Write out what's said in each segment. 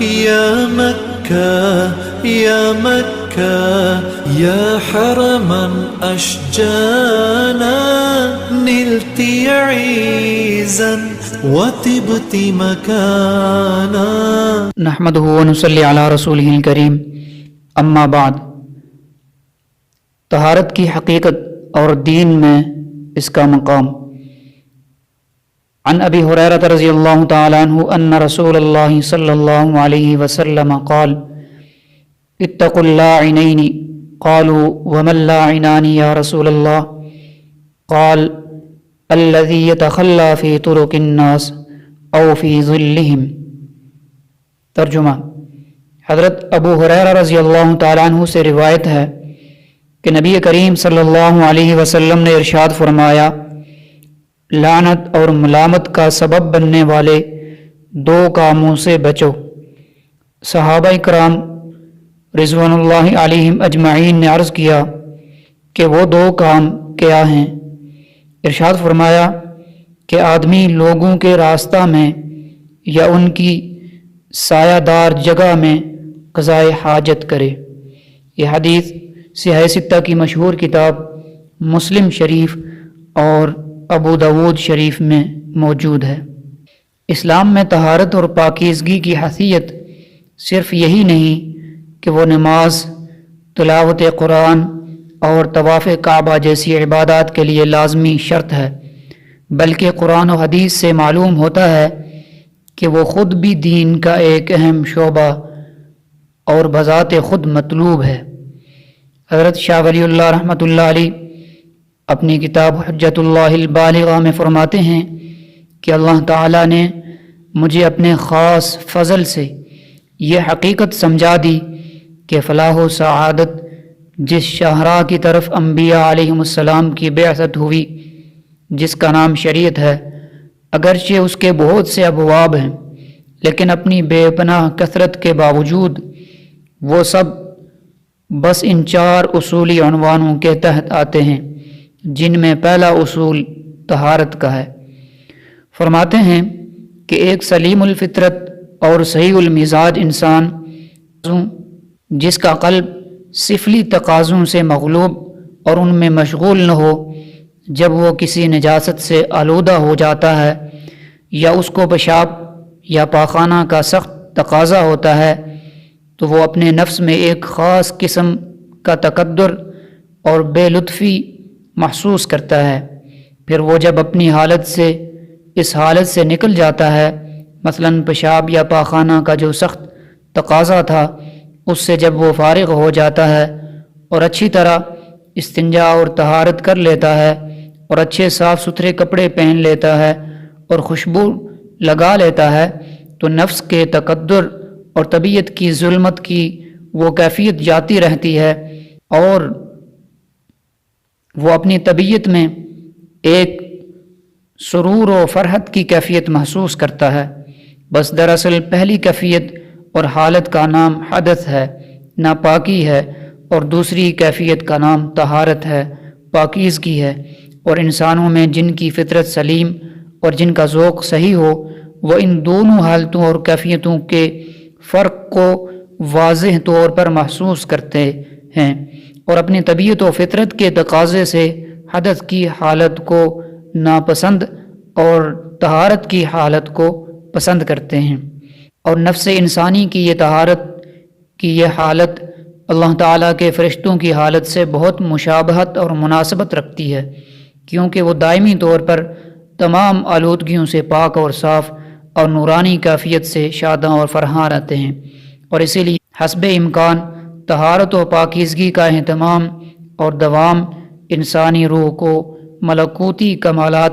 يا مكة يا مكة يا حرما أشجانا نلت عيزا وطبت مكانا نحمده ونصلي على رسوله الكريم اما بعد. طہارت کی حقیقت اور دین میں اس کا مقام. عن ابی ہریرہ رضی اللہ تعالی عنہ ان رسول اللہ صلی اللہ علیہ وسلم قال اتقوا اللاعنین قالوا وما اللاعنان یا رسول اللہ قال الذي يتخلى في طرق الناس او في ظلهم. ترجمہ: حضرت ابو ہریرہ رضی اللہ تعالیٰ عنہ سے روایت ہے کہ نبی کریم صلی اللہ علیہ وسلم نے ارشاد فرمایا، لعنت اور ملامت کا سبب بننے والے دو کاموں سے بچو. صحابہ کرام رضوان اللہ علیہم اجمعین نے عرض کیا کہ وہ دو کام کیا ہیں؟ ارشاد فرمایا کہ آدمی لوگوں کے راستہ میں یا ان کی سایہ دار جگہ میں قضائے حاجت کرے. یہ حدیث سیاہ ستہ کی مشہور کتاب مسلم شریف اور ابو داود شریف میں موجود ہے. اسلام میں طہارت اور پاکیزگی کی حیثیت صرف یہی نہیں کہ وہ نماز، تلاوت قرآن اور طواف کعبہ جیسی عبادات کے لیے لازمی شرط ہے، بلکہ قرآن و حدیث سے معلوم ہوتا ہے کہ وہ خود بھی دین کا ایک اہم شعبہ اور بذات خود مطلوب ہے. حضرت شاہ ولی اللہ رحمۃ اللہ علیہ اپنی کتاب حجت اللہ البالغہ میں فرماتے ہیں کہ اللہ تعالیٰ نے مجھے اپنے خاص فضل سے یہ حقیقت سمجھا دی کہ فلاح و سعادت جس شاہراہ کی طرف انبیاء علیہم السلام کی بعثت ہوئی، جس کا نام شریعت ہے، اگرچہ اس کے بہت سے ابواب ہیں، لیکن اپنی بے پناہ کثرت کے باوجود وہ سب بس ان 4 اصولی عنوانوں کے تحت آتے ہیں، جن میں پہلا اصول طہارت کا ہے. فرماتے ہیں کہ ایک سلیم الفطرت اور صحیح المزاج انسان جس کا قلب سفلی تقاضوں سے مغلوب اور ان میں مشغول نہ ہو، جب وہ کسی نجاست سے آلودہ ہو جاتا ہے یا اس کو پیشاب یا پاخانہ کا سخت تقاضا ہوتا ہے تو وہ اپنے نفس میں ایک خاص قسم کا تکدر اور بے لطفی محسوس کرتا ہے. پھر وہ جب اپنی اس حالت سے نکل جاتا ہے، مثلاً پیشاب یا پاخانہ کا جو سخت تقاضا تھا، اس سے جب وہ فارغ ہو جاتا ہے اور اچھی طرح استنجا اور طہارت کر لیتا ہے اور اچھے صاف ستھرے کپڑے پہن لیتا ہے اور خوشبو لگا لیتا ہے، تو نفس کے تکدر اور طبیعت کی ظلمت کی وہ کیفیت جاتی رہتی ہے اور وہ اپنی طبیعت میں ایک سرور و فرحت کی کیفیت محسوس کرتا ہے. بس دراصل پہلی کیفیت اور حالت کا نام حدث ہے، ناپاکی ہے، اور دوسری کیفیت کا نام طہارت ہے، پاکیزگی ہے. اور انسانوں میں جن کی فطرت سلیم اور جن کا ذوق صحیح ہو، وہ ان دونوں حالتوں اور کیفیتوں کے فرق کو واضح طور پر محسوس کرتے ہیں اور اپنی طبیعت و فطرت کے تقاضے سے حدث کی حالت کو ناپسند اور طہارت کی حالت کو پسند کرتے ہیں. اور نفس انسانی کی یہ طہارت کی یہ حالت اللہ تعالیٰ کے فرشتوں کی حالت سے بہت مشابہت اور مناسبت رکھتی ہے، کیونکہ وہ دائمی طور پر تمام آلودگیوں سے پاک اور صاف اور نورانی کیفیت سے شاداں اور فرحاں رہتے ہیں. اور اسی لیے حسب امکان طہارت و پاکیزگی کا اہتمام اور دوام انسانی روح کو ملکوتی کمالات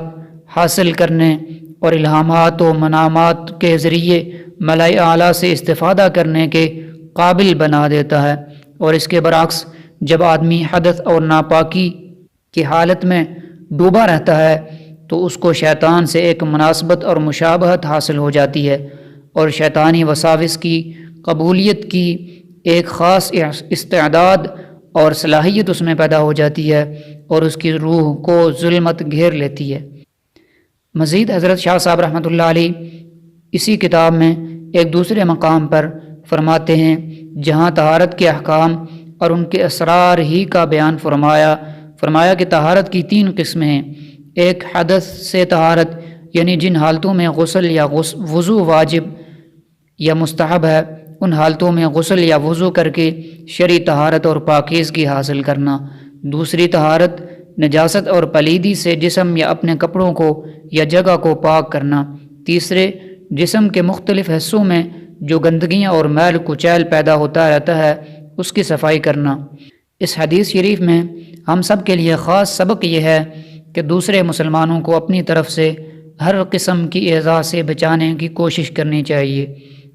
حاصل کرنے اور الہامات و منامات کے ذریعے ملائے اعلیٰ سے استفادہ کرنے کے قابل بنا دیتا ہے. اور اس کے برعکس جب آدمی حدث اور ناپاکی کی حالت میں ڈوبا رہتا ہے تو اس کو شیطان سے ایک مناسبت اور مشابہت حاصل ہو جاتی ہے اور شیطانی وساوس کی قبولیت کی ایک خاص استعداد اور صلاحیت اس میں پیدا ہو جاتی ہے اور اس کی روح کو ظلمت گھیر لیتی ہے. مزید حضرت شاہ صاحب رحمۃ اللہ علیہ اسی کتاب میں ایک دوسرے مقام پر فرماتے ہیں جہاں طہارت کے احکام اور ان کے اسرار ہی کا بیان فرمایا کہ طہارت کی 3 قسمیں ہیں۔ ایک حدث سے طہارت، یعنی جن حالتوں میں غسل یا وضو واجب یا مستحب ہے، ان حالتوں میں غسل یا وضو کر کے شرعی طہارت اور پاکیزگی حاصل کرنا۔ دوسری طہارت نجاست اور پلیدی سے جسم یا اپنے کپڑوں کو یا جگہ کو پاک کرنا۔ تیسرے، جسم کے مختلف حصوں میں جو گندگیاں اور میل کچیل پیدا ہوتا رہتا ہے اس کی صفائی کرنا۔ اس حدیث شریف میں ہم سب کے لیے خاص سبق یہ ہے کہ دوسرے مسلمانوں کو اپنی طرف سے ہر قسم کی ایذا سے بچانے کی کوشش کرنی چاہیے۔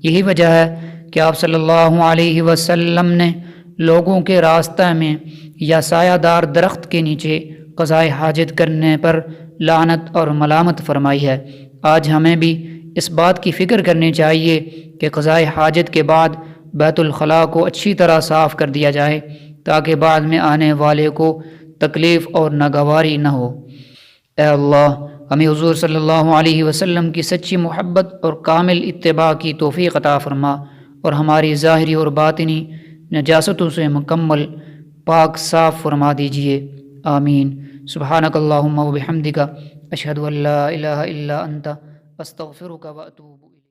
یہی وجہ ہے کہ آپ صلی اللہ علیہ وسلم نے لوگوں کے راستہ میں یا سایہ دار درخت کے نیچے قضائے حاجت کرنے پر لعنت اور ملامت فرمائی ہے۔ آج ہمیں بھی اس بات کی فکر کرنی چاہیے کہ قضائے حاجت کے بعد بیت الخلاء کو اچھی طرح صاف کر دیا جائے تاکہ بعد میں آنے والے کو تکلیف اور ناگواری نہ ہو۔ اے اللہ، ہمیں حضور صلی اللہ علیہ وسلم کی سچی محبت اور کامل اتباع کی توفیق عطا فرما اور ہماری ظاہری اور باطنی نجاستوں سے مکمل پاک صاف فرما دیجیے، آمین۔ سبحانک اللہم و بحمدک، اشہد ان لا الہ الا انت، استغفرک و اتوب